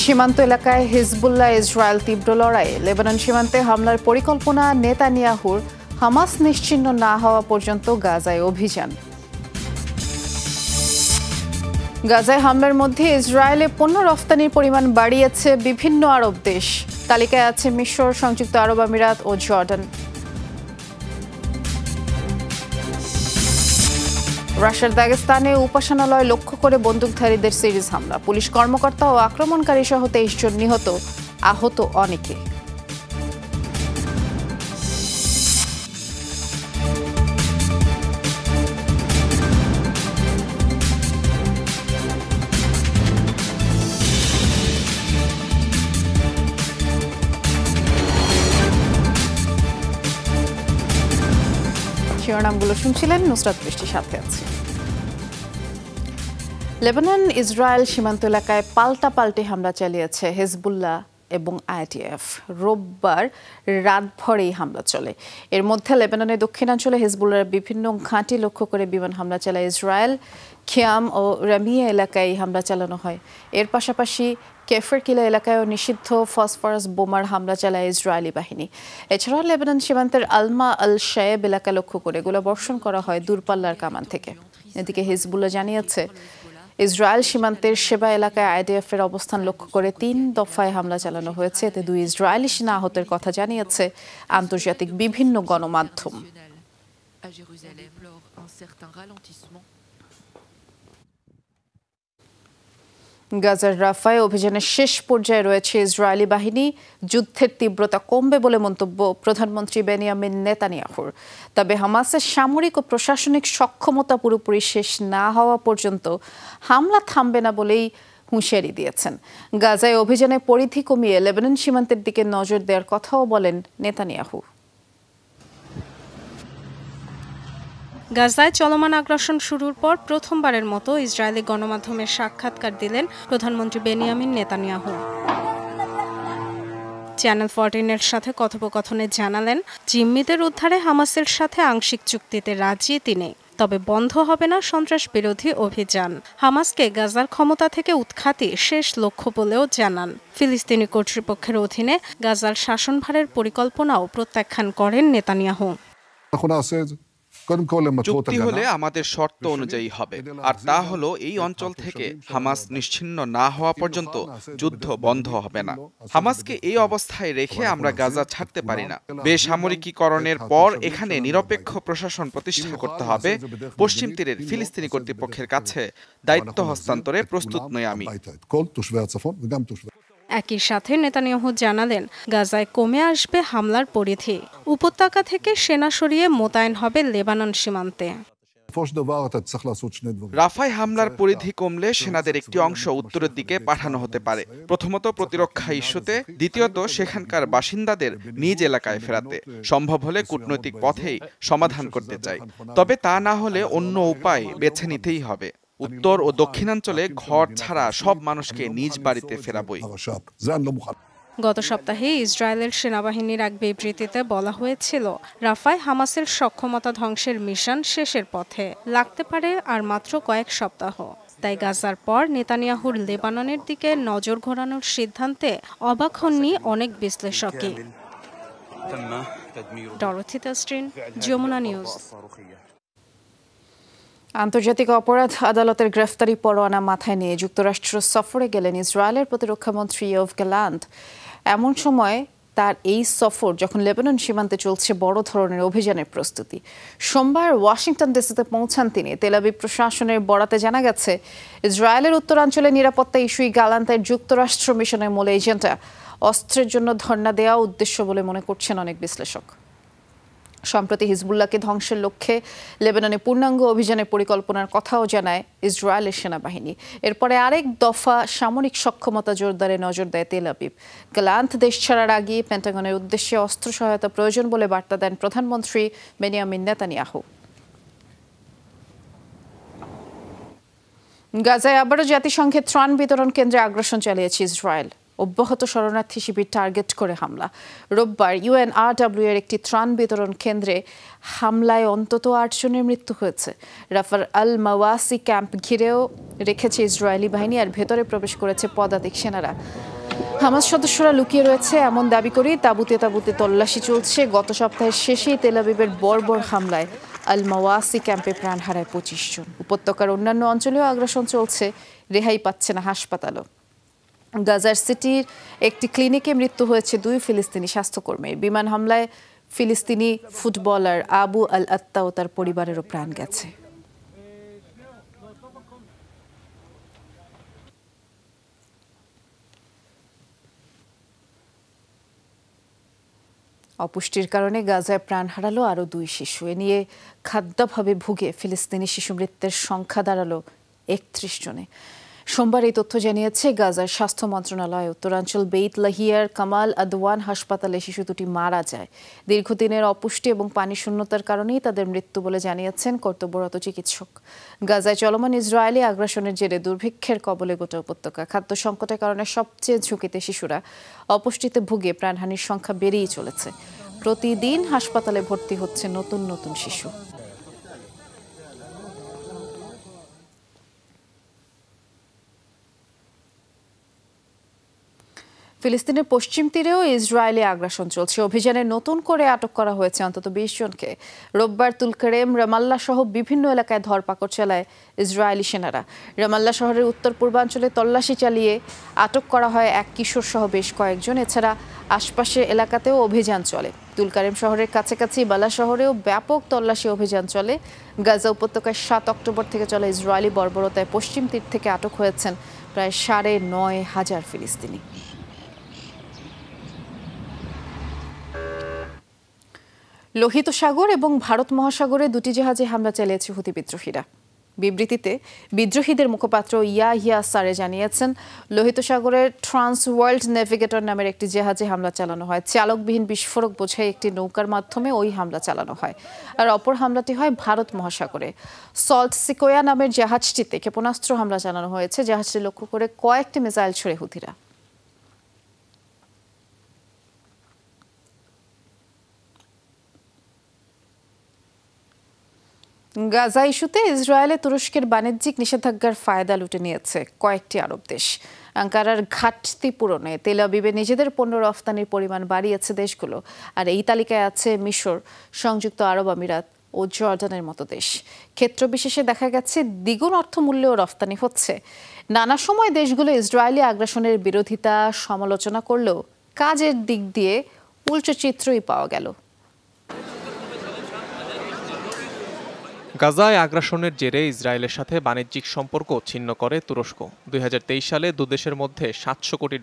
সীমান্ত এলাকায় Hezbollah Israel তীব্র লড়াই। লেবানন সীমান্তে হামলার পরিকল্পনা নেতানিয়াহুর। হামাস নিশ্চিহ্ন না হওয়া পর্যন্ত গাজায় অভিযান। গাজায় হামলার মধ্যে ইসরায়েলে পণ্য রফতানির পরিমাণ বাড়িয়েছে বিভিন্ন আরব দেশ। তালিকায় আছে মিশর, সংযুক্ত আরব আমিরাত ও জর্ডান। রাশিয়ার দাগেস্তানে উপাসনালয় লক্ষ্য করে বন্দুকধারীদের সিরিজ হামলা। পুলিশ কর্মকর্তা ও আক্রমণকারী সহ 23 জন নিহত, আহত অনেকে। শিরোনামগুলো শুনছিলেন, নুসরাত বৃষ্টির সাথে আছে। লেবানন ইসরায়েল সীমান্ত এলাকায় পাল্টাপাল্টি হামলা চালিয়েছে হিজবুল্লাহ এবং আইডিএফ। রোববার রাতভর এই হামলা চলে। এর মধ্যে লেবাননের দক্ষিণাঞ্চলে হিজবুল্লাহর বিভিন্ন ঘাঁটি লক্ষ্য করে বিমান হামলা চালায় ইসরায়েল। খিয়াম ও রামিয়া এলাকায় এই হামলা চালানো হয়। এর পাশাপাশি কেফেরকিলা এলাকায়ও নিষিদ্ধ ফসফরাস বোমার হামলা চালায় ইসরায়েলি বাহিনী। এছাড়াও লেবানন সীমান্তের আলমা আল শায়েব এলাকা লক্ষ্য করে গোলাবর্ষণ করা হয় দূরপাল্লার কামান থেকে। এদিকে হিজবুল্লাহ জানিয়েছে, ইসরায়েল সীমান্তের সেবা এলাকায় আইডিএফ এর অবস্থান লক্ষ্য করে 3 দফায় হামলা চালানো হয়েছে। এতে 2 ইসরায়েলি সেনা আহতের কথা জানিয়েছে আন্তর্জাতিক বিভিন্ন গণমাধ্যম। গাজার রাফায় অভিযানের শেষ পর্যায়ে রয়েছে ইসরায়েলি বাহিনী। যুদ্ধের তীব্রতা কমবে বলে মন্তব্য প্রধানমন্ত্রী বেনিয়ামিন নেতানিয়াহুর। তবে হামাসের সামরিক ও প্রশাসনিক সক্ষমতা পুরোপুরি শেষ না হওয়া পর্যন্ত হামলা থামবে না বলেই হুঁশিয়ারি দিয়েছেন। গাজায় অভিযানের পরিধি কমিয়ে লেবানন সীমান্তের দিকে নজর দেওয়ার কথাও বলেন নেতানিয়াহু। গাজায় চলমান আগ্রাসন শুরুর পর প্রথমবারের মতো ইসরায়েলি গণমাধ্যমের সাক্ষাৎকার দিলেন প্রধানমন্ত্রী বেনিয়ামিন নেতানিয়াহু। চ্যানেল 14-এর সাথে কথোপকথনে জানালেন, জিম্মিদের উদ্ধারে হামাসের সাথে আংশিক চুক্তিতে রাজি তিনি, তবে বন্ধ হবে না সন্ত্রাস বিরোধী অভিযান। হামাসকে গাজার ক্ষমতা থেকে উৎখাতই শেষ লক্ষ্য বলেও জানান। ফিলিস্তিনি কর্তৃপক্ষের অধীনে গাজার শাসনভারের পরিকল্পনাও প্রত্যাখ্যান করেন নেতানিয়াহু। চুক্তি হলে আমাদের শর্ত অনুযায়ী হবে, আর তা হলো এই অঞ্চল থেকে হামাস নিশ্চিহ্ন না হওয়া পর্যন্ত যুদ্ধ বন্ধ হবে না। হামাসকে এই অবস্থায় রেখে আমরা গাজা ছাড়তে পারি না। বেসামরিকীকরণের পর এখানে নিরপেক্ষ প্রশাসন প্রতিষ্ঠা করতে হবে। পশ্চিম তীরের ফিলিস্তিনি কর্তৃপক্ষের কাছে দায়িত্ব হস্তান্তরে প্রস্তুত নই আমি। একই সাথে নেতানিয়াহু জানালেন, গাজায় কমে আসবে হামলার পরিধি। উপত্যকা থেকে সেনা সরিয়ে মোতায়েন হবে লেবানন সীমান্তে। রাফায় হামলার পরিধি কমলে সেনাদের একটি অংশ উত্তরের দিকে পাঠানো হতে পারে, প্রথমত প্রতিরক্ষা ইস্যুতে, দ্বিতীয়ত সেখানকার বাসিন্দাদের নিজ এলাকায় ফেরাতে। সম্ভব হলে কূটনৈতিক পথেই সমাধান করতে চাই, তবে তা না হলে অন্য উপায় বেছে নিতেই হবে। উত্তর ও দক্ষিণাঞ্চলে ঘর ছাড়া সব মানুষকে নিজ বাড়িতে ফেরাবই। গত সপ্তাহে ইসরায়েলের সেনাবাহিনীর এক বিবৃতিতে বলা হয়েছিল, রাফায় হামাসের সক্ষমতা ধ্বংসের মিশন শেষের পথে, লাগতে পারে আর মাত্র কয়েক সপ্তাহ। তাই গাজার পর নেতানিয়াহুর লেবাননের দিকে নজর ঘোরানোর সিদ্ধান্তে অবাক হননি অনেক বিশ্লেষকই। Dorothy Tastrin, Jamuna News. আন্তর্জাতিক অপরাধ আদালতের গ্রেফতারি পরোয়ানা মাথায় নিয়ে যুক্তরাষ্ট্র সফরে গেলেন ইসরায়েলের প্রতিরক্ষামন্ত্রী ইয়োভ গ্যালান্ট। এমন সময় তার এই সফর যখন লেবানন সীমান্তে চলছে বড় ধরনের অভিযানের প্রস্তুতি। সোমবার ওয়াশিংটন ডিসিতে পৌঁছান তিনি। তেল আবিব প্রশাসনের বরাতে জানা গেছে, ইসরায়েলের উত্তরাঞ্চলে নিরাপত্তা ইস্যুই গ্যালান্টের যুক্তরাষ্ট্র মিশনের মূল এজেন্ডা। অস্ত্রের জন্য ধর্ণা দেওয়া উদ্দেশ্য বলে মনে করছেন অনেক বিশ্লেষক। সম্প্রতি হিজবুল্লাহকে ধ্বংসের লক্ষ্যে লেবাননে পূর্ণাঙ্গ অভিযানের পরিকল্পনার কথাও জানায় ইসরায়েলের সেনাবাহিনী। এরপরে আরেক দফা সামরিক সক্ষমতা জোরদারে নজর দেয় তেল আবিব। গ্যালান্ট দেশ ছাড়ার আগে পেন্টাগনের উদ্দেশ্যে অস্ত্র সহায়তা প্রয়োজন বলে বার্তা দেন প্রধানমন্ত্রী বেনিয়ামিন নেতানিয়াহু। গাজায় আবারও জাতিসংঘের ত্রাণ বিতরণ কেন্দ্রে আগ্রাসন চালিয়েছে ইসরায়েল। অব্যাহত শরণার্থী শিবির টার্গেট করে হামলা। রোববার UNRW এর একটি ত্রাণ বিতরণ কেন্দ্রে হামলায় অন্তত 8 জনের মৃত্যু হয়েছে। রাফার আল মাওয়াসি ক্যাম্প ঘিরেও রেখেছে ইসরায়েলি বাহিনী, আর ভেতরে প্রবেশ করেছে পদাতিক সেনারা। হামাস সদস্যরা লুকিয়ে রয়েছে এমন দাবি করেই তাঁবুতে তাঁবুতে তল্লাশি চলছে। গত সপ্তাহের শেষেই তেল আবিবের বর্বর হামলায় আল মাওয়াসি ক্যাম্পে প্রাণ হারায় 25 জন। উপত্যকার অন্যান্য অঞ্চলেও আগ্রাসন চলছে, রেহাই পাচ্ছে না হাসপাতালও। গাজার সিটির একটি ক্লিনিকে মৃত্যু হয়েছে 2 ফিলিস্তিনি স্বাস্থ্যকর্মীর। বিমান হামলায় ফিলিস্তিনি ফুটবলার আবু আল আত্তা ও তার পরিবারেরও প্রাণ গেছে। অপুষ্টির কারণে গাজায় প্রাণ হারালো আরও 2 শিশু। এ নিয়ে খাদ্যাভাবে ভুগে ফিলিস্তিনি শিশু মৃত্যুর সংখ্যা দাঁড়ালো 31 জনে। সোমবার এই তথ্য জানিয়েছে গাজার স্বাস্থ্য মন্ত্রণালয়। উত্তরাঞ্চল বেইত লাহিয়ার কামাল আদওয়ান হাসপাতালে শিশু দুটি মারা যায়। দীর্ঘদিনের অপুষ্টি এবং পানি শূন্যতার কারণেই তাদের মৃত্যু বলে জানিয়েছেন কর্তব্যরত চিকিৎসক। গাজায় চলমান ইসরায়েলি আগ্রাসনের জেরে দুর্ভিক্ষের কবলে গোটা উপত্যকা। খাদ্য সংকটের কারণে সবচেয়ে ঝুঁকিতে শিশুরা। অপুষ্টিতে ভুগে প্রাণহানির সংখ্যা বেড়েই চলেছে। প্রতিদিন হাসপাতালে ভর্তি হচ্ছে নতুন নতুন শিশু। ফিলিস্তিনের পশ্চিম তীরেও ইসরায়েলি আগ্রাসন চলছে। অভিযানে নতুন করে আটক করা হয়েছে অন্তত 20 জনকে। রোববার তুলকারেম, রামাল্লা সহ বিভিন্ন এলাকায় ধরপাকড় চালায় ইসরায়েলি সেনারা। রামাল্লা শহরের উত্তর পূর্বাঞ্চলে তল্লাশি চালিয়ে আটক করা হয় এক কিশোর সহ বেশ কয়েকজন। এছাড়া আশপাশের এলাকাতেও অভিযান চলে। তুলকারেম শহরের কাছাকাছি বালা শহরেও ব্যাপক তল্লাশি অভিযান চলে। গাজা উপত্যকায় 7 অক্টোবর থেকে চলা ইসরায়েলি বর্বরতায় পশ্চিম তীর থেকে আটক হয়েছেন প্রায় 9,500 ফিলিস্তিনি। লোহিত সাগর এবং ভারত মহাসাগরে 2টি জাহাজে হামলা চালিয়েছে হুতি বিদ্রোহীরা। বিবৃতিতে বিদ্রোহীদের মুখপাত্র ইয়াহিয়া সারে জানিয়েছেন, লোহিত সাগরের ট্রান্স ওয়ার্ল্ড নেভিগেটর নামের একটি জাহাজে হামলা চালানো হয়। চালকবিহীন বিস্ফোরক বোঝাই একটি নৌকার মাধ্যমে ওই হামলা চালানো হয়। আর অপর হামলাটি হয় ভারত মহাসাগরে। সল্ট সিকোয়া নামের জাহাজটিতে ক্ষেপণাস্ত্র হামলা চালানো হয়েছে। জাহাজটি লক্ষ্য করে কয়েকটি মিসাইল ছুড়ে হুতিরা। গাজা ইস্যুতে ইসরায়েলে তুরস্কের বাণিজ্যিক নিষেধাজ্ঞার ফায়দা লুটে নিয়েছে কয়েকটি আরব দেশ। আঙ্কারার ঘাটতি পূরণে তেল আবিবে নিজেদের পণ্য রফতানির পরিমাণ বাড়িয়েছে দেশগুলো। আর এই তালিকায় আছে মিশর, সংযুক্ত আরব আমিরাত ও জর্ডানের মতো দেশ। ক্ষেত্র বিশেষে দেখা গেছে দ্বিগুণ অর্থমূল্যেও রফতানি হচ্ছে। নানা সময় দেশগুলো ইসরায়েলি আগ্রাসনের বিরোধিতা সমালোচনা করলেও কাজের দিক দিয়ে উল্টো চিত্রই পাওয়া গেল। গাজায় আগ্রাসনের জেরে ইসরায়েলের সাথে বাণিজ্যিক সম্পর্ক ছিন্ন করে তুরস্ক। 2023 সালে দুদেশের মধ্যে $700 কোটি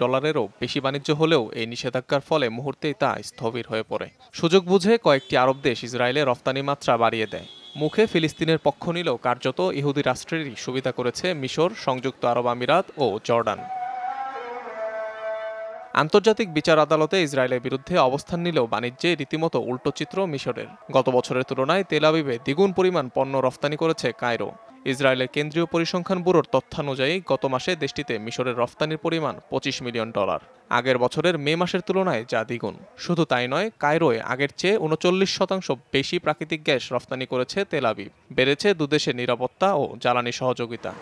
বেশি বাণিজ্য হলেও এই নিষেধাজ্ঞার ফলে মুহূর্তেই তা স্থবির হয়ে পড়ে। সুযোগ বুঝে কয়েকটি আরব দেশ ইসরায়েলে রফতানি মাত্রা বাড়িয়ে দেয়। মুখে ফিলিস্তিনের পক্ষ নিলেও কার্যত ইহুদি রাষ্ট্রেরই সুবিধা করেছে মিশর, সংযুক্ত আরব আমিরাত ও জর্ডান। আন্তর্জাতিক বিচার আদালতে ইসরায়েলের বিরুদ্ধে অবস্থান নিলেও বাণিজ্যে রীতিমতো উল্টো চিত্র মিশরের। গত বছরের তুলনায় তেল আবিবে দ্বিগুণ পরিমাণ পণ্য রফতানি করেছে কায়রো। ইসরায়েলের কেন্দ্রীয় পরিসংখ্যান ব্যুরোর তথ্যানুযায়ী গত মাসে দেশটিতে মিশরের রফতানির পরিমাণ $25 মিলিয়ন। আগের বছরের মে মাসের তুলনায় যা দ্বিগুণ। শুধু তাই নয়, কায়রোয় আগের চেয়ে 39% বেশি প্রাকৃতিক গ্যাস রফতানি করেছে তেল আবিব। বেড়েছে দুদেশের নিরাপত্তা ও জ্বালানি সহযোগিতা।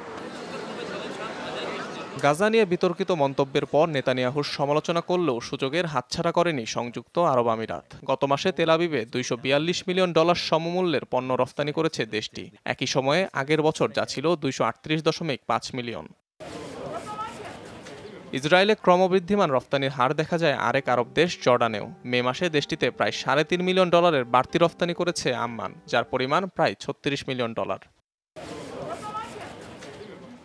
গাজা নিয়ে বিতর্কিত মন্তব্যের পর নেতানিয়াহুর সমালোচনা করলেও সুযোগের হাতছাড়া করেনি সংযুক্ত আরব আমিরাত। গত মাসে তেল আবিবে $242 মিলিয়ন সমমূল্যের পণ্য রফতানি করেছে দেশটি। একই সময়ে আগের বছর যা ছিল $238.5 মিলিয়ন। ইসরায়েলে ক্রমবৃদ্ধিমান রফতানির হার দেখা যায় আরেক আরব দেশ জর্ডানেও। মে মাসে দেশটিতে প্রায় $3.5 মিলিয়ন বাড়তি রফতানি করেছে আম্মান, যার পরিমাণ প্রায় $36 মিলিয়ন।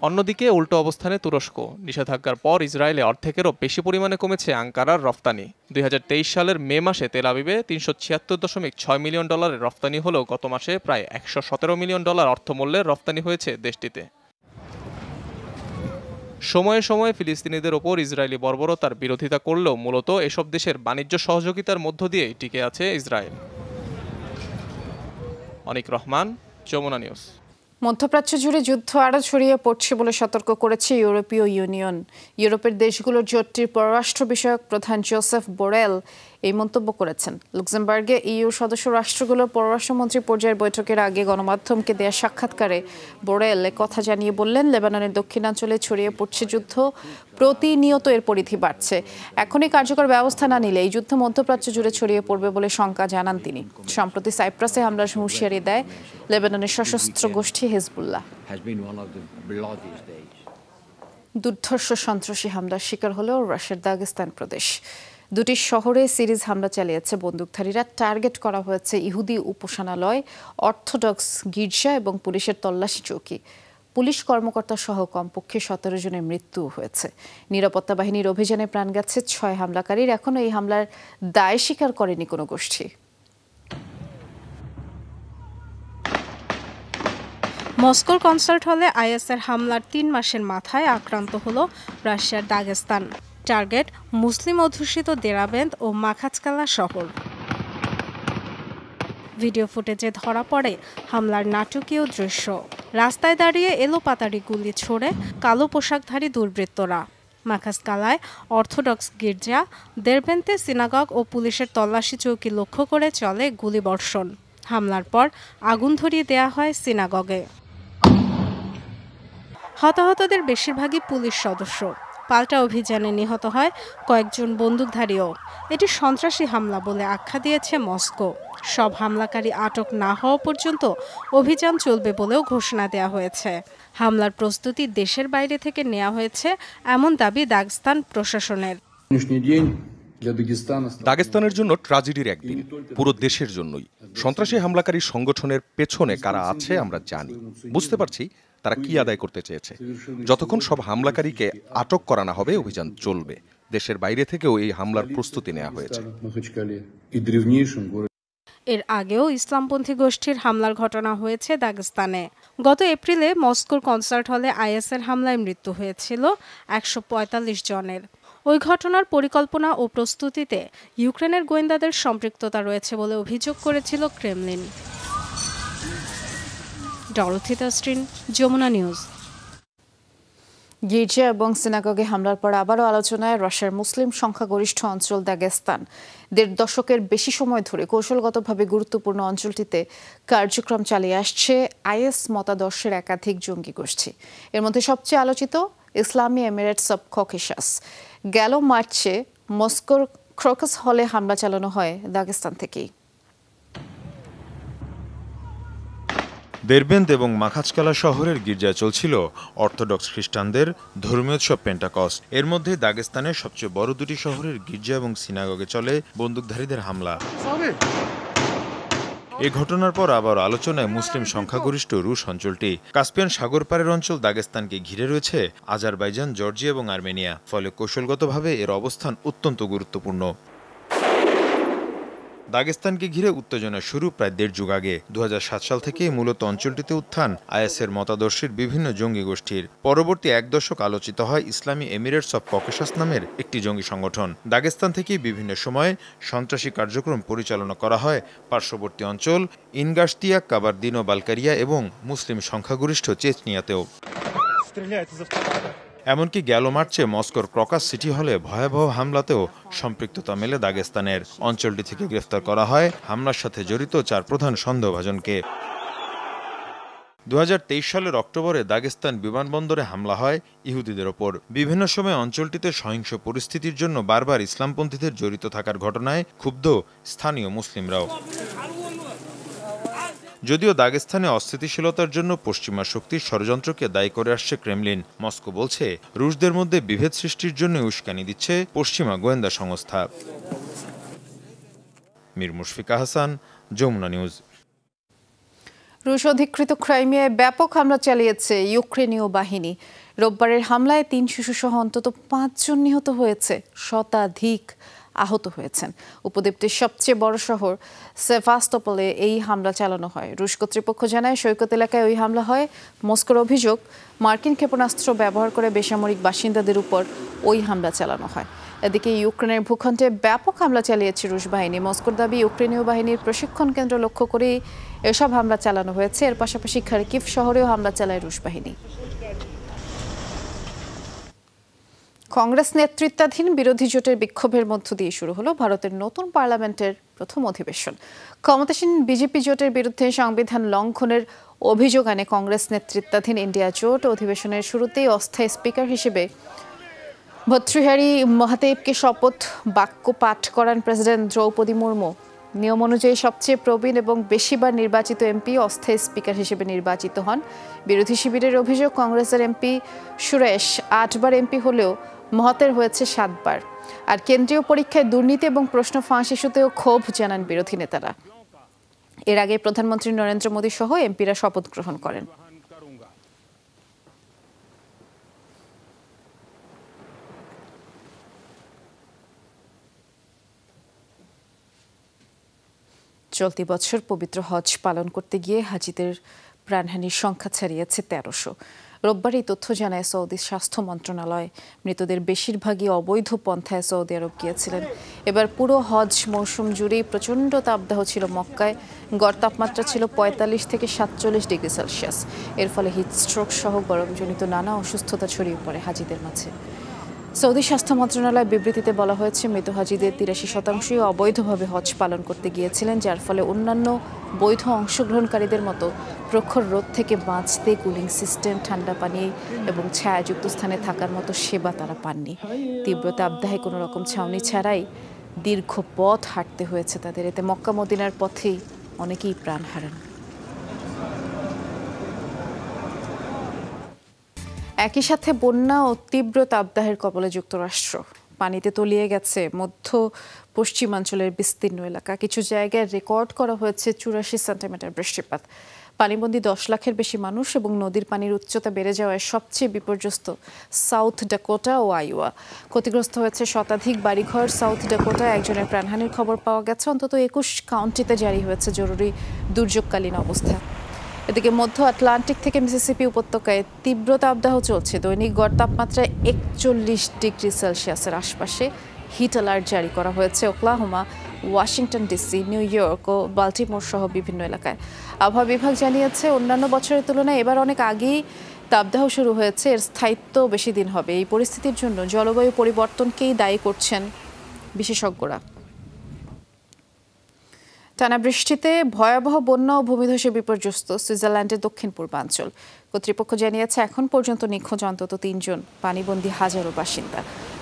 অন্যদিকে উল্টো অবস্থানে তুরস্ক। নিষেধাজ্ঞার পর ইসরায়েলে অর্ধেকেরও বেশি পরিমাণে কমেছে আঙ্কারার রফতানি। 2023 সালের মে মাসে তেল আবিবে $376.6 মিলিয়ন রফতানি হলেও গত মাসে প্রায় $117 মিলিয়ন অর্থমূল্যের রফতানি হয়েছে দেশটিতে। সময়ে সময়ে ফিলিস্তিনিদের ওপর ইসরায়েলি বর্বরতার বিরোধিতা করলেও মূলত এসব দেশের বাণিজ্য সহযোগিতার মধ্য দিয়েই টিকে আছে ইসরায়েল। অনিক রহমান, যমুনা নিউজ। মধ্যপ্রাচ্য জুড়ে যুদ্ধ আরও ছড়িয়ে পড়ছে বলে সতর্ক করেছে ইউরোপীয় ইউনিয়ন। ইউরোপের দেশগুলোর জোটটির পররাষ্ট্র বিষয়ক প্রধান জোসেফ বোরেল এই মন্তব্য করেছেন। লুক্সেমবার্গে ইইউ সদস্য রাষ্ট্রগুলোর পররাষ্ট্রমন্ত্রী পর্যায়ের বৈঠকের আগে গণমাধ্যমকে দেয়া সাক্ষাৎকারে বোরেল কথা জানিয়ে বললেন, লেবাননের দক্ষিণাঞ্চলে ছড়িয়ে পড়ছে যুদ্ধ, প্রতিনিয়ত এর পরিধি বাড়ছে। এখনই কার্যকর ব্যবস্থা না নিলে এই যুদ্ধ মধ্যপ্রাচ্য জুড়ে ছড়িয়ে পড়বে বলে শঙ্কা জানান তিনি। সম্প্রতি সাইপ্রাসে হামলার হুঁশিয়ারি দেয় লেবাননের সশস্ত্র গোষ্ঠী হিজবুল্লাহ। দুর্ধর্ষ সন্ত্রাসী হামলার শিকার হল রাশিয়ার দাগেস্তান প্রদেশ। দুটি শহরে সিরিজ হামলা চালিয়েছে বন্দুকধারীরা। টার্গেট করা হয়েছে ইহুদি উপাসনালয়, অর্থোডক্স গির্জা এবং পুলিশের তল্লাশি চৌকি। পুলিশ কর্মকর্তা সহ কমপক্ষে 17 জনের মৃত্যু হয়েছে। নিরাপত্তা বাহিনীর অভিযানে প্রাণ গেছে 6 হামলাকারীর। এখনও এই হামলার দায় স্বীকার করেনি কোনো গোষ্ঠী। মস্কোর কনসার্ট হলে আইএসের হামলার 3 মাসের মাথায় আক্রান্ত হল রাশিয়ার দাগেস্তান। টার্গেট মুসলিম অধ্যুষিত দেরাবেন্দ ও মাখাচকালা শহর। ভিডিও ফুটেজে ধরা পড়ে হামলার নাটকীয় দৃশ্য। রাস্তায় দাঁড়িয়ে এলোপাতাড়ি গুলি ছোড়ে কালো পোশাকধারী দুর্বৃত্তরা। মাখাচকালায় অর্থোডক্স গির্জা, দেরবেন্তে সিনাগগ ও পুলিশের তল্লাশি চৌকি লক্ষ্য করে চলে গুলিবর্ষণ। হামলার পর আগুন ধরিয়ে দেয়া হয় সিনাগগে। হতাহতদের বেশিরভাগই পুলিশ সদস্য। পাল্টা অভিযানে নিহত হয় কয়েকজন বন্দুকধারীও। এটি সন্ত্রাসী হামলা বলে আখ্যা দিয়েছে মস্কো। সব হামলাকারী আটক না হওয়া পর্যন্ত অভিযান চলবে বলেও ঘোষণা দেওয়া হয়েছে। হামলার প্রস্তুতি দেশের বাইরে থেকে নেওয়া হয়েছে এমন দাবি দাগেস্তান প্রশাসনের। দাগেস্তানের জন্য ট্র্যাজেডির একদিন, পুরো দেশের জন্যই। সন্ত্রাসী হামলাকারী সংগঠনের পেছনে কারা আছে আমরা জানি, বুঝতে পারছি তারা কি আদায় করতে চেয়েছে। যতক্ষণ সব হামলাকারীকে আটক করা না হবে অভিযান চলবে। দেশের বাইরে থেকেও এই হামলার প্রস্তুতি নেওয়া হয়েছে। এর আগেও ইসলামপন্থী গোষ্ঠীর হামলার ঘটনা হয়েছে দাগেস্তানে। গত এপ্রিলে মস্কোর কনসার্ট হলে আইএসের হামলায় মৃত্যু হয়েছিল 145 জনের। ওই ঘটনার পরিকল্পনা ও প্রস্তুতিতে ইউক্রেনের গোয়েন্দাদের সম্পৃক্ততা রয়েছে বলে অভিযোগ করেছিল Kremlin. Dorothy Tastrin, Jamuna News. গির্জা এবং সিনাগগে হামলার পর আবারও আলোচনায় রাশিয়ার মুসলিম সংখ্যাগরিষ্ঠ অঞ্চল দাগেস্তান। 1.5 দশকের বেশি সময় ধরে কৌশলগতভাবে গুরুত্বপূর্ণ অঞ্চলটিতে কার্যক্রম চালিয়ে আসছে আইএস মতাদর্শের একাধিক জঙ্গি গোষ্ঠী। এর মধ্যে সবচেয়ে আলোচিত ইসলামী এমিরেটস অব ককেশাস। গেল মার্চে মস্কোর ক্রোকাস হলে হামলা চালানো হয় দাগেস্তান থেকেই। দেরবেন্দ এবং মাখাচকালা শহরের গির্জায় চলছিল অর্থোডক্স খ্রিস্টানদের ধর্মীয় উৎসব পেন্টাকস্ট। এর মধ্যে দাগেস্তানের সবচেয়ে বড় দুটি শহরের গির্জা এবং সিনাগগে চলে বন্দুকধারীদের হামলা। এই ঘটনার পর আবার আলোচনায় মুসলিম সংখ্যাগরিষ্ঠ রুশ অঞ্চলটি। কাস্পিয়ান সাগর পারের অঞ্চল দাগেস্তানকে ঘিরে রয়েছে আজারবাইজান, জর্জিয়া এবং আর্মেনিয়া। ফলে কৌশলগতভাবে এর অবস্থান অত্যন্ত গুরুত্বপূর্ণ। দাগেস্তানকে ঘিরে উত্তেজনা শুরু প্রায় 1.5 যুগ আগে। 2007 সাল থেকে মূলত অঞ্চলটিতে উত্থান আইএসের মতাদর্শের বিভিন্ন জঙ্গি গোষ্ঠীর। পরবর্তী 1 দশক আলোচিত হয় ইসলামী এমিরেটস অব ককেশাস নামের একটি জঙ্গি সংগঠন। দাগেস্তান থেকে বিভিন্ন সময়ে সন্ত্রাসী কার্যক্রম পরিচালনা করা হয় পার্শ্ববর্তী অঞ্চল ইনগাশতিয়া, কাবার্দিনো বালকারিয়া এবং মুসলিম সংখ্যাগরিষ্ঠ চেচনিয়াতেও। এমনকি গেল মার্চে মস্কোর ক্রকাস সিটি হলে ভয়াবহ হামলাতেও সম্পৃক্ততা মেলে দাগেস্তানের। অঞ্চলটি থেকে গ্রেফতার করা হয় হামলার সাথে জড়িত 4 প্রধান সন্দেহভাজনকে। 2023 সালের অক্টোবরে দাগেস্তান বিমানবন্দরে হামলা হয় ইহুদিদের ওপর। বিভিন্ন সময় অঞ্চলটিতে সহিংস পরিস্থিতির জন্য বারবার ইসলামপন্থীদের জড়িত থাকার ঘটনায় ক্ষুব্ধ স্থানীয় মুসলিমরাও। যদিও দাগেস্তানে অস্থিতিশীলতার জন্য পশ্চিমা শক্তির ষড়যন্ত্রকে দায়ী করে আসছে ক্রেমলিন, মস্কো বলছে রুশদের মধ্যে বিভেদ সৃষ্টির জন্য উস্কানি দিচ্ছে পশ্চিমা গোয়েন্দা সংস্থা। মীর মুশফিকা হাসান, যমুনা নিউজ। রুশ অধিকৃত ক্রাইমিয়ায় ব্যাপক হামলা চালিয়েছে ইউক্রেনীয় বাহিনী। রোববারের হামলায় 3 শিশুসহ অন্তত 5 জন নিহত হয়েছে, শতাধিক আহত হয়েছেন। উপদ্বীপটির সবচেয়ে বড় শহর সেভাস্তোপলে এই হামলা চালানো হয়। রুশ কর্তৃপক্ষ জানায় সৈকত এলাকায় ওই হামলা হয়। মস্কোর অভিযোগ, মার্কিন ক্ষেপণাস্ত্র ব্যবহার করে বেসামরিক বাসিন্দাদের উপর ওই হামলা চালানো হয়। এদিকে ইউক্রেনের ভূখণ্ডে ব্যাপক হামলা চালিয়েছে রুশ বাহিনী। মস্কোর দাবি, ইউক্রেনীয় বাহিনীর প্রশিক্ষণ কেন্দ্র লক্ষ্য করেই এসব হামলা চালানো হয়েছে। এর পাশাপাশি খার্কিভ শহরেও হামলা চালায় রুশ বাহিনী। কংগ্রেস নেতৃত্বাধীন বিরোধী জোটের বিক্ষোভের মধ্য দিয়ে শুরু হলো ভারতের নতুন পার্লামেন্টের প্রথম অধিবেশন। ক্ষমতাসীন বিজেপি জোটের বিরুদ্ধে সংবিধান লঙ্ঘনের অভিযোগ আনে কংগ্রেস নেতৃত্বাধীন ইন্ডিয়া জোট অধিবেশনের শুরুতেই অস্থায়ী স্পিকার হিসেবে ভর্তৃহারি মহাদেবকে শপথ বাক্য পাঠ করান প্রেসিডেন্ট দ্রৌপদী মুর্মু। নিয়ম অনুযায়ী সবচেয়ে প্রবীণ এবং বেশিবার নির্বাচিত এমপি অস্থায়ী স্পিকার হিসেবে নির্বাচিত হন। বিরোধী শিবিরের অভিযোগ, কংগ্রেসের এমপি সুরেশ 8 বার এমপি হলেও মহতের হয়েছে 7 বার। আর কেন্দ্রীয় পরীক্ষায় দুর্নীতি এবং প্রশ্ন ফাঁস ইস্যুতেও ক্ষোভ জানান বিরোধী নেতারা। এর আগে প্রধানমন্ত্রী নরেন্দ্র মোদী সহ এমপিরা শপথ গ্রহণ করেন। চলতি বছর পবিত্র হজ পালন করতে গিয়ে হাজিদের প্রাণহানির সংখ্যা ছাড়িয়েছে 1300। রোববার এই তথ্য জানায় সৌদি স্বাস্থ্য মন্ত্রণালয়। মৃতদের বেশিরভাগই অবৈধ পন্থায় সৌদি আরব গিয়েছিলেন। এবার পুরো হজ মৌসুম জুড়েই প্রচণ্ড তাপদাহ ছিল মক্কায়। গড় তাপমাত্রা ছিল 45 থেকে 47 ডিগ্রি সেলসিয়াস। এর ফলে হিটস্ট্রোক সহ গরমজনিত নানা অসুস্থতা ছড়িয়ে পড়ে হাজিদের মাঝে। সৌদি স্বাস্থ্য মন্ত্রণালয় বিবৃতিতে বলা হয়েছে, মৃত হাজিদের 83% অবৈধভাবে হজ পালন করতে গিয়েছিলেন, যার ফলে অন্যান্য বৈধ অংশগ্রহণকারীদের মতো প্রখর রোদ থেকে বাঁচতে কুলিং সিস্টেম, ঠান্ডা পানি এবং ছায়াযুক্ত স্থানে থাকার মতো সেবা তারা পাননি। তীব্র তাপদাহে কোনো রকম ছাউনি ছাড়াই দীর্ঘ পথ হাঁটতে হয়েছে তাদের। এতে মক্কা মদিনার পথেই অনেকেই প্রাণ হারান। একই সাথে বন্যা ও তীব্র তাপদাহের কবলে যুক্তরাষ্ট্র। পানিতে তলিয়ে গেছে মধ্য পশ্চিমাঞ্চলের বিস্তীর্ণ এলাকা। কিছু জায়গায় রেকর্ড করা হয়েছে 84 সেন্টিমিটার বৃষ্টিপাত। পানিবন্দী 10 লাখের বেশি মানুষ এবং নদীর পানির উচ্চতা বেড়ে যাওয়ায় সবচেয়ে বিপর্যস্ত সাউথ ডাকোটা ও আইওয়া। ক্ষতিগ্রস্ত হয়েছে শতাধিক বাড়িঘর। সাউথ ডাকোটায় একজনের প্রাণহানির খবর পাওয়া গেছে। অন্তত 21 কাউন্টিতে জারি হয়েছে জরুরি দুর্যোগকালীন অবস্থা। এদিকে মধ্য আটলান্টিক থেকে মিসিসিপি উপত্যকায় তীব্র তাপদাহ চলছে। দৈনিক গড় তাপমাত্রা 41 ডিগ্রি সেলসিয়াসের আশপাশে। হিট অ্যালার্ট জারি করা হয়েছে Oklahoma, Washington DC, New York ও বাল্টিমোর সহ বিভিন্ন এলাকায়। আবহাওয়া বিভাগ জানিয়েছে, অন্যান্য বছরের তুলনায় এবার অনেক আগেই তাপদাহ শুরু হয়েছে। এর স্থায়িত্ব বেশি দিন হবে। এই পরিস্থিতির জন্য জলবায়ু পরিবর্তনকেই দায়ী করছেন বিশেষজ্ঞরা। টানা বৃষ্টিতে ভয়াবহ বন্যা ও ভূমিধসে বিপর্যস্ত সুইজারল্যান্ডের দক্ষিণ পূর্বাঞ্চল। কর্তৃপক্ষ জানিয়েছে, এখন পর্যন্ত নিখোঁজ অন্তত 3 জন, পানিবন্দী হাজারো বাসিন্দা।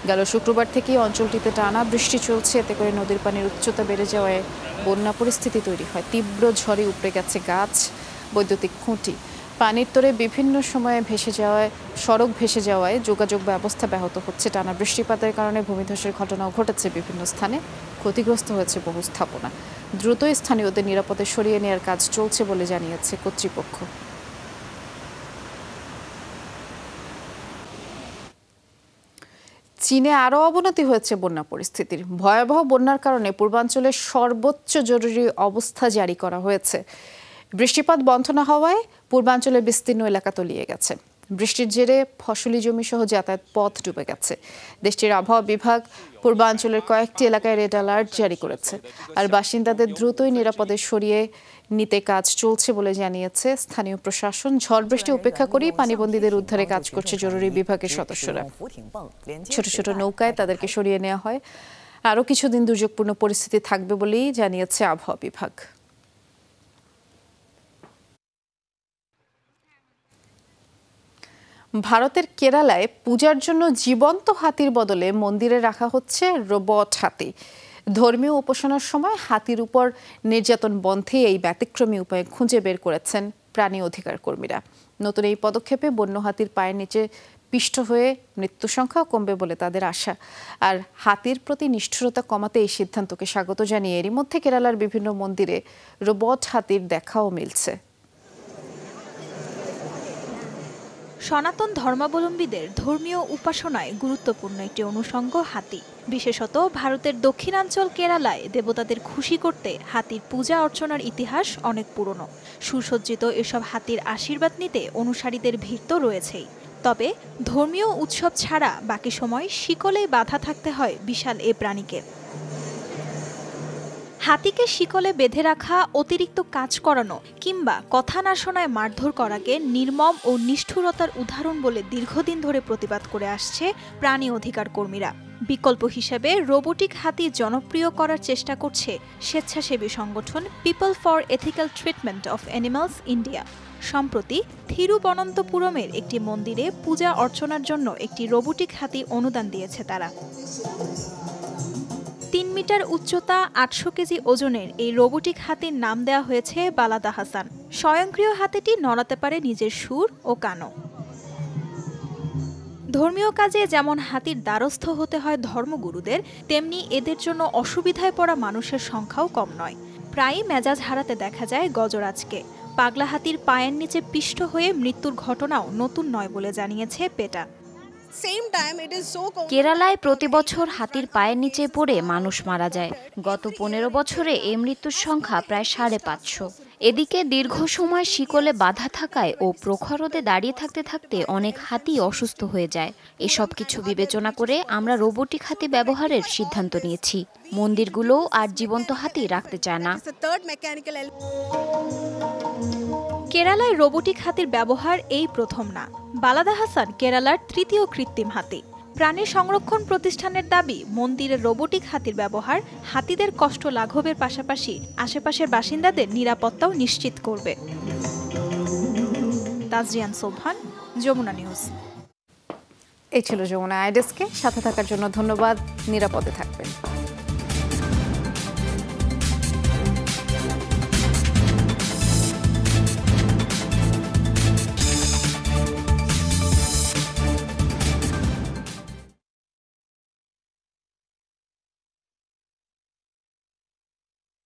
গেল শুক্রবার থেকেই অঞ্চলটিতে টানা বৃষ্টি চলছে। এতে করে নদীর পানির উচ্চতা বেড়ে যাওয়ায় বন্যা পরিস্থিতি তৈরি হয়। তীব্র ঝড়ে উপড়ে গেছে গাছ, বৈদ্যুতিক খুঁটি। পানির তোরে বিভিন্ন সময়ে সড়ক ভেসে যাওয়ায় যোগাযোগ ব্যবস্থা ব্যাহত হচ্ছে। টানা বৃষ্টিপাতের কারণে ভূমিধসের ঘটনাও ঘটেছে বিভিন্ন স্থানে। ক্ষতিগ্রস্ত হয়েছে বহু স্থাপনা। দ্রুতই স্থানীয়দের নিরাপদে সরিয়ে নেওয়ার কাজ চলছে বলে জানিয়েছে কর্তৃপক্ষ। চীনে আরও অবনতি হয়েছে বন্যা পরিস্থিতির। ভয়াবহ বন্যার কারণে পূর্বাঞ্চলে সর্বোচ্চ জরুরি অবস্থা জারি করা হয়েছে। বৃষ্টিপাত বন্ধ না হওয়ায় পূর্বাঞ্চলের বিস্তীর্ণ এলাকা তলিয়ে গেছে। বৃষ্টির জেরে ফসলি জমি সহ যাতায়াত পথ ডুবে গেছে। দেশটির আবহাওয়া বিভাগ পূর্বাঞ্চলের কয়েকটি এলাকায় রেড অ্যালার্ট জারি করেছে। আর বাসিন্দাদের দ্রুতই নিরাপদে সরিয়ে নিতে কাজ চলছে বলে জানিয়েছে স্থানীয় প্রশাসন। ঝড় বৃষ্টি উপেক্ষা করেই পানিবন্দীদের উদ্ধারে কাজ করছে জরুরি বিভাগের সদস্যরা। ছোট ছোট নৌকায় তাদেরকে সরিয়ে নেওয়া হয়। আরও কিছুদিন দুর্যোগপূর্ণ পরিস্থিতি থাকবে বলেই জানিয়েছে আবহাওয়া বিভাগ। ভারতের কেরালায় পূজার জন্য জীবন্ত হাতির বদলে মন্দিরে রাখা হচ্ছে রোবট হাতি। ধর্মীয় উপাসনার সময় হাতির উপর নির্যাতন বন্ধে এই ব্যতিক্রমী উপায় খুঁজে বের করেছেন প্রাণী অধিকার কর্মীরা। নতুন এই পদক্ষেপে বন্য হাতির পায়ের নিচে পিষ্ট হয়ে মৃত্যু সংখ্যা কমবে বলে তাদের আশা। আর হাতির প্রতি নিষ্ঠুরতা কমাতে এই সিদ্ধান্তকে স্বাগত জানিয়ে এরই মধ্যে কেরালার বিভিন্ন মন্দিরে রোবট হাতির দেখাও মিলছে। সনাতন ধর্মাবলম্বীদের ধর্মীয় উপাসনায় গুরুত্বপূর্ণ একটি অনুষঙ্গ হাতি। বিশেষত ভারতের দক্ষিণাঞ্চল কেরালায় দেবতাদের খুশি করতে হাতির পূজা অর্চনার ইতিহাস অনেক পুরনো। সুসজ্জিত এসব হাতির আশীর্বাদ নিতে অনুসারীদের ভিড় তো রয়েছেই। তবে ধর্মীয় উৎসব ছাড়া বাকি সময় শিকলে বাঁধা থাকতে হয় বিশাল এ প্রাণীকে। হাতিকে শিকলে বেঁধে রাখা, অতিরিক্ত কাজ করানো কিংবা কথা না শোনায় মারধর করাকে নির্মম ও নিষ্ঠুরতার উদাহরণ বলে দীর্ঘদিন ধরে প্রতিবাদ করে আসছে প্রাণী অধিকার কর্মীরা। বিকল্প হিসেবে রোবোটিক হাতি জনপ্রিয় করার চেষ্টা করছে স্বেচ্ছাসেবী সংগঠন people for ethical treatment of animals India. সম্প্রতি থিরুবনন্তপুরমের একটি মন্দিরে পূজা অর্চনার জন্য একটি রোবোটিক হাতি অনুদান দিয়েছে তারা। 3 মিটার উচ্চতা, 800 কেজি ওজনের এই রোবোটিক হাতির নাম দেওয়া হয়েছে বালাদা হাসান। স্বয়ংক্রিয় হাতিটি নড়াতে পারে নিজের সুর ও কানও। ধর্মীয় কাজে যেমন হাতির দ্বারস্থ হতে হয় ধর্মগুরুদের, তেমনি এদের জন্য অসুবিধায় পড়া মানুষের সংখ্যাও কম নয়। প্রায়ই মেজাজ হারাতে দেখা যায় গজরাজকে। পাগলা হাতির পায়ের নিচে পিষ্ট হয়ে মৃত্যুর ঘটনাও নতুন নয় বলে জানিয়েছে পেটা। কেরালায় প্রতি বছর হাতির পায়ের নিচে পড়ে মানুষ মারা যায়। গত 15 বছরে এই মৃত্যুর সংখ্যা প্রায় 550। এদিকে দীর্ঘ সময় শিকলে বাঁধা থাকায় ও প্রখর রোদে দাঁড়িয়ে থাকতে থাকতে অনেক হাতি অসুস্থ হয়ে যায়। এসব কিছু বিবেচনা করে আমরা রোবোটিক হাতি ব্যবহারের সিদ্ধান্ত নিয়েছি। মন্দিরগুলো আর জীবন্ত হাতি রাখতে চায় না। কেরালায় রোবোটিক হাতির ব্যবহার এই প্রথম না। বালাদা হাসান কেরালার 3য় কৃত্রিম হাতি। প্রাণী সংরক্ষণ প্রতিষ্ঠানের দাবি, মন্দিরের রোবোটিক হাতির ব্যবহার হাতিদের কষ্ট লাঘবের পাশাপাশি আশেপাশের বাসিন্দাদের নিরাপত্তাও নিশ্চিত করবে। তাজরিয়ান সোবহান, যমুনা নিউজ। এই ছিল যমুনা আইডেস্কে। সাথে থাকার জন্য ধন্যবাদ। নিরাপদে থাকবেন।